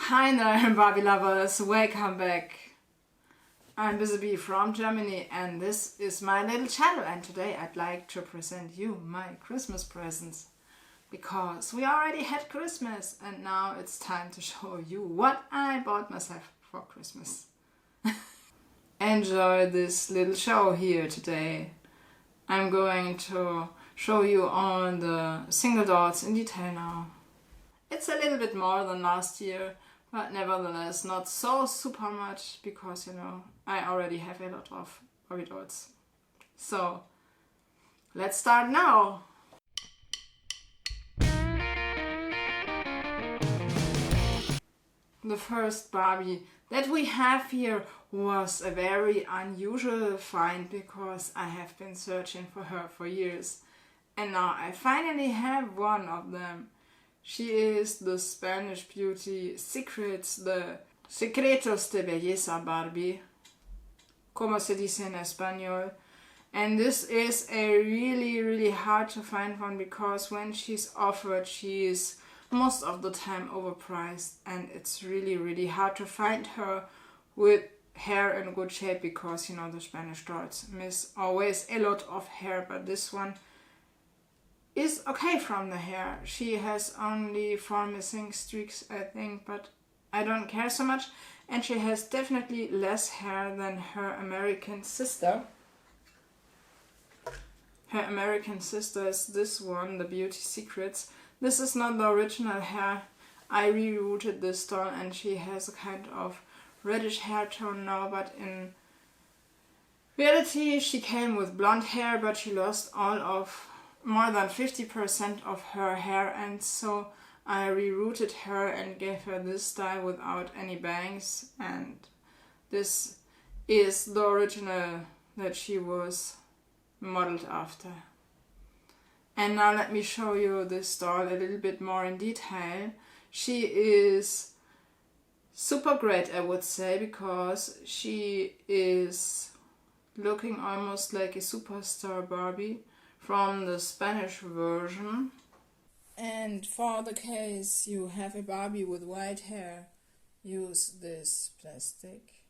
Hi there, Barbie lovers, welcome back. I'm Busy Bee from Germany and this is my little channel, and today I'd like to present you my Christmas presents. Because we already had Christmas and now it's time to show you what I bought myself for Christmas. Enjoy this little show here today. I'm going to show you all the single dolls in detail now. It's a little bit more than last year, but nevertheless not so super much because, you know, I already have a lot of Barbie dolls. So, let's start now! The first Barbie that we have here was a very unusual find because I have been searching for her for years. And now I finally have one of them. She is the Spanish beauty Secretos de Belleza Barbie, como se dice en español. And this is a really hard to find one because when she's offered, she is most of the time overpriced, and it's really hard to find her with hair in good shape because, you know, the Spanish dolls miss always a lot of hair, but this one is okay from the hair. She has only 4 missing streaks, I think, but I don't care so much. And she has definitely less hair than her American sister. Her American sister is this one, the Beauty Secrets. This is not the original hair. I rerouted this doll and she has a kind of reddish hair tone now, but in reality she came with blonde hair, but she lost more than 50% of her hair, and so I rerouted her and gave her this style without any bangs, and this is the original that she was modeled after. And now let me show you this doll a little bit more in detail. She is super great, I would say, because she is looking almost like a superstar Barbie from the Spanish version. And for the case you have a Barbie with white hair, use this plastic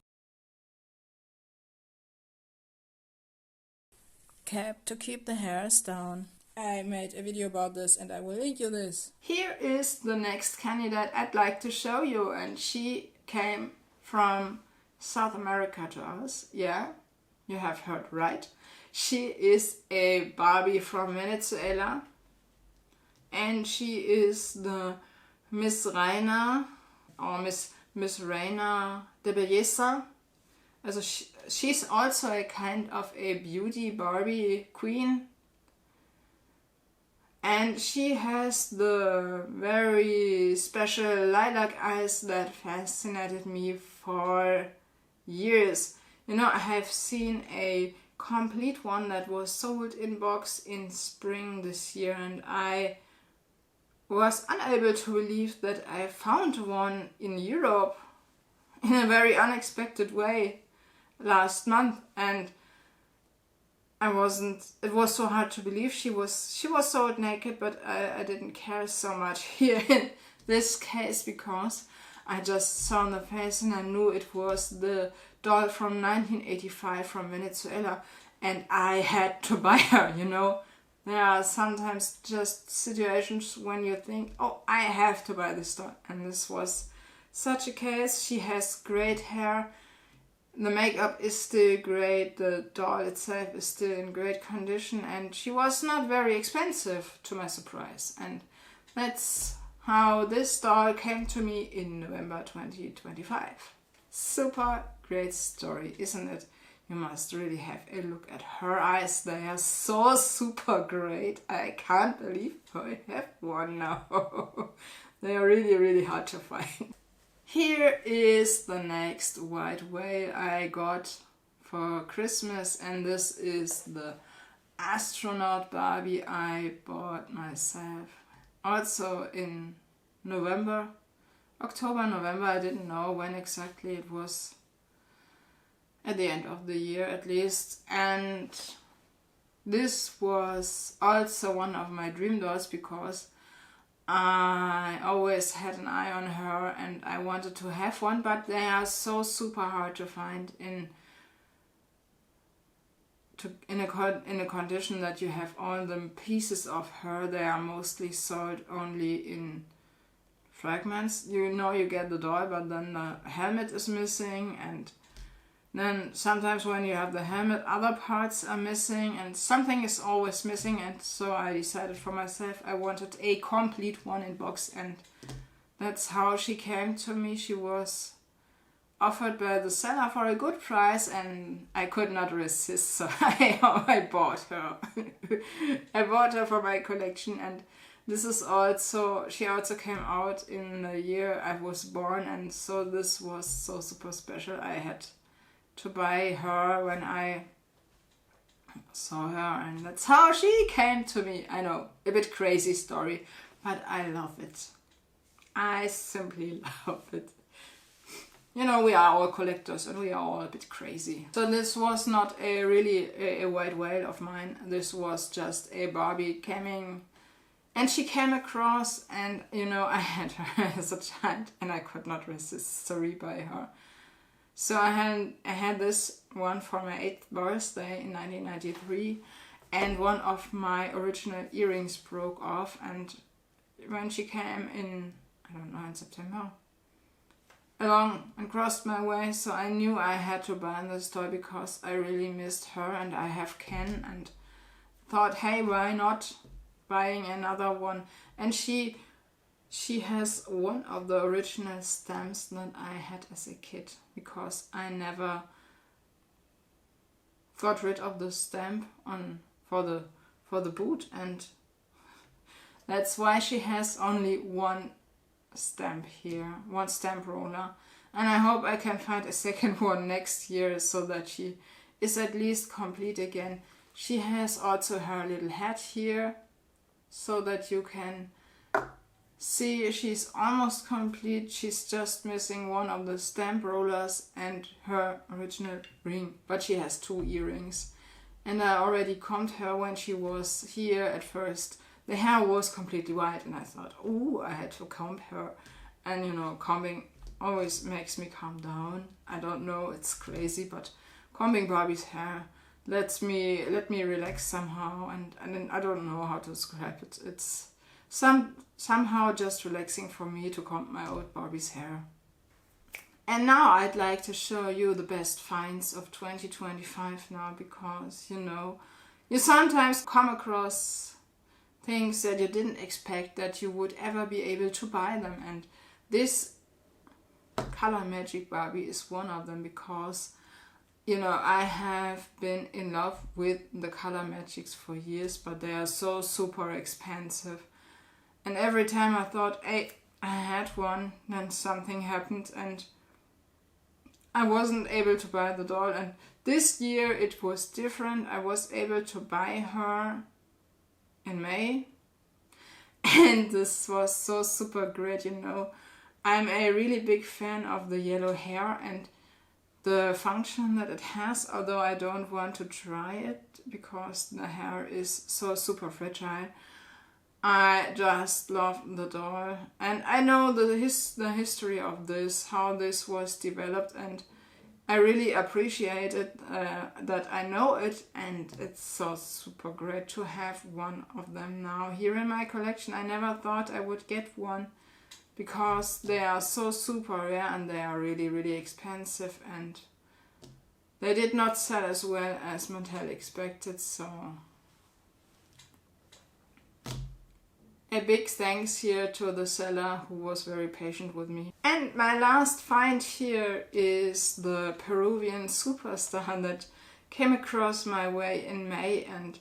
cap to keep the hairs down. I made a video about this and I will link you this. Here is the next candidate I'd like to show you, and she came from South America to us. Yeah, you have heard right. She is a Barbie from Venezuela and she is the Miss Reina or Miss Reina de Belleza. Also she's also a kind of a beauty Barbie queen. And she has the very special lilac eyes that fascinated me for years. You know, I have seen a complete one that was sold in box in spring this year, and I was unable to believe that I found one in Europe in a very unexpected way last month, and it was so hard to believe. She was sold naked, but I didn't care so much here in this case because I just saw the face and I knew it was the doll from 1985 from Venezuela, and I had to buy her, you know. There are sometimes just situations when you think, oh, I have to buy this doll, and this was such a case. She has great hair. The makeup is still great, the doll itself is still in great condition, and she was not very expensive, to my surprise. And that's how this doll came to me in November 2025. Super great story, isn't it? You must really have a look at her eyes. They are so super great. I can't believe I have one now. They are really hard to find. Here is the next white whale I got for Christmas, and this is the Astronaut Barbie I bought myself. Also in October, November, I didn't know when exactly it was, at the end of the year at least. And this was also one of my dream dolls because I always had an eye on her and I wanted to have one, but they are so super hard to find in a condition that you have all the pieces of her. They are mostly sold only in fragments. You know you get the doll, but then the helmet is missing, and then sometimes when you have the helmet, other parts are missing, and something is always missing. And so I decided for myself I wanted a complete one in box, and that's how she came to me. She was offered by the seller for a good price, and I could not resist, so I bought her. I bought her for my collection, and this is also, she also came out in the year I was born, and so this was so super special. I had to buy her when I saw her, and that's how she came to me. I know, a bit crazy story, but I love it. I simply love it. You know, we are all collectors and we are all a bit crazy. So this was not a really a white whale of mine. This was just a Barbie coming, and she came across, and you know, I had her as a child and I could not resist to rebuy her. So I had this one for my 8th birthday in 1993, and one of my original earrings broke off, and when she came in, I don't know, in September, along and crossed my way, so I knew I had to buy this toy because I really missed her, and I have Ken, and thought, hey, why not buying another one? And she has one of the original stamps that I had as a kid, because I never got rid of the stamp for the boot, and that's why she has only one stamp here, one stamp roller, and I hope I can find a second one next year so that she is at least complete again. She has also her little hat here so that you can see she's almost complete. She's just missing one of the stamp rollers and her original ring, but she has 2 earrings, and I already combed her when she was here. At first the hair was completely white, and I thought, oh, I had to comb her. And you know, combing always makes me calm down. I don't know, it's crazy, but combing Barbie's hair let me relax somehow, and then I don't know how to describe it. It's somehow just relaxing for me to comb my old Barbie's hair. And now I'd like to show you the best finds of 2025 now, because you know, you sometimes come across things that you didn't expect that you would ever be able to buy them, and this Color Magic Barbie is one of them, because you know, I have been in love with the Color Magics for years, but they are so super expensive, and every time I thought, hey, I had one, then something happened and I wasn't able to buy the doll. And this year it was different. I was able to buy her in May, and this was so super great. You know, I'm a really big fan of the yellow hair and the function that it has, although I don't want to try it because the hair is so super fragile. I just love the doll, and I know the history of this, how this was developed, and I really appreciate it that I know it, and it's so super great to have one of them now here in my collection. I never thought I would get one because they are so super rare and they are really, really expensive, and they did not sell as well as Mattel expected, so a big thanks here to the seller who was very patient with me. And my last find here is the Peruvian superstar that came across my way in May, and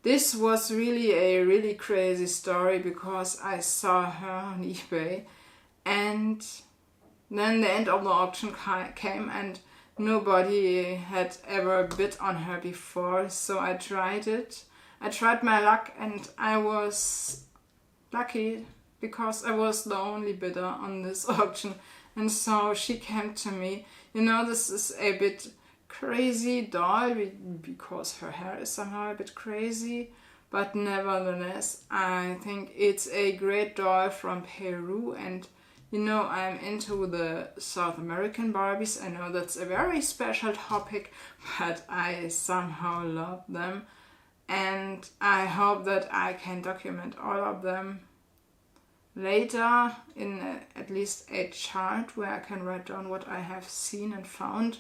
this was really a really crazy story because I saw her on eBay, and then the end of the auction came and nobody had ever bid on her before, so I tried it. I tried my luck, and I was lucky because I was the only bidder on this auction, and so she came to me. You know, this is a bit crazy doll because her hair is somehow a bit crazy, but nevertheless, I think it's a great doll from Peru, and you know, I'm into the South American Barbies. I know that's a very special topic, but I somehow love them, and I hope that I can document all of them later in at least a chart where I can write down what I have seen and found,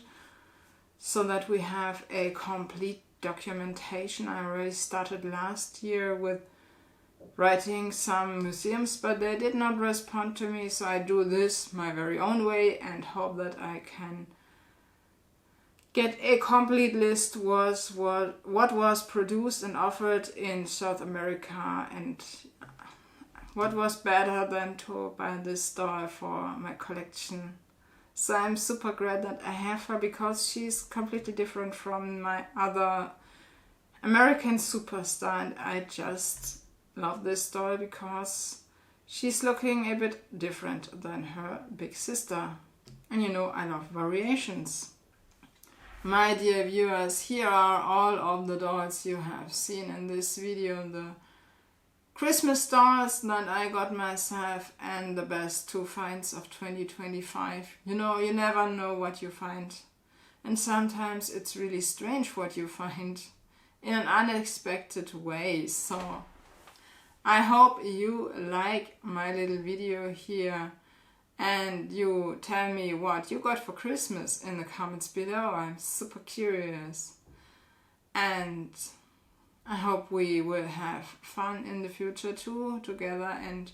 so that we have a complete documentation. I already started last year with writing some museums, but they did not respond to me, so I do this my very own way and hope that I can get a complete list was what was produced and offered in South America, and what was better than to buy this doll for my collection. So I'm super glad that I have her, because she's completely different from my other American superstar, and I just love this doll because she's looking a bit different than her big sister. And you know, I love variations. My dear viewers, here are all of the dolls you have seen in this video. The Christmas dolls that I got myself and the best 2 finds of 2025. You know, you never know what you find. And sometimes it's really strange what you find in an unexpected way. So I hope you like my little video here, and you tell me what you got for Christmas in the comments below. I'm super curious, and I hope we will have fun in the future too together and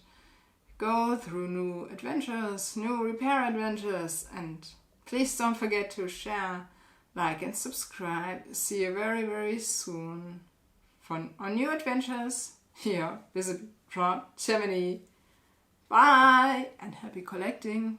go through new adventures, new repair adventures. And please don't forget to share, like and subscribe. See you very, very soon on new adventures here, visible from Germany. Bye and happy collecting!